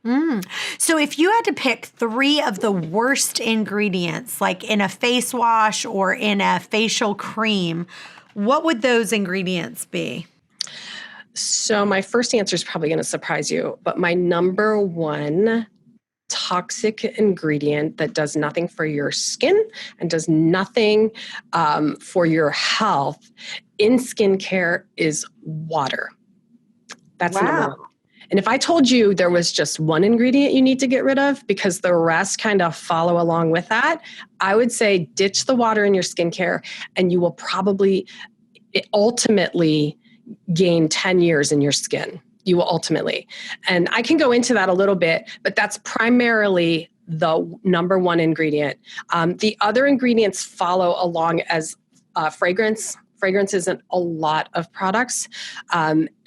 Mm. So if you had to pick three of the worst ingredients, like in a face wash or in a facial cream, what would those ingredients be? So my first answer is probably going to surprise you, but my number one toxic ingredient that does nothing for your skin and does nothing for your health in skincare is water. That's number one. Wow. And if I told you there was just one ingredient you need to get rid of because the rest kind of follow along with that, I would say ditch the water in your skincare and you will probably ultimately gain 10 years in your skin. You will ultimately. And I can go into that a little bit, but that's primarily the number one ingredient. The other ingredients follow along as fragrance. Fragrance is in a lot of products,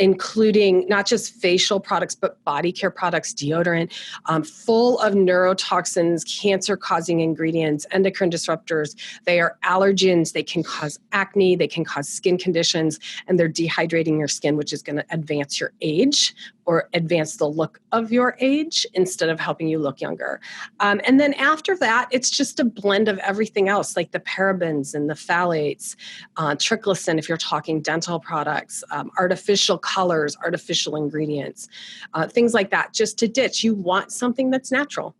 including not just facial products, but body care products, deodorant, full of neurotoxins, cancer-causing ingredients, endocrine disruptors. They are allergens. They can cause acne. They can cause skin conditions, and they're dehydrating your skin, which is going to advance your age or advance the look of your age instead of helping you look younger. And then after that, it's just a blend of everything else, like the parabens and the phthalates, triclosan if you're talking dental products, artificial colors, artificial ingredients, things like that, just to ditch. You want something that's natural.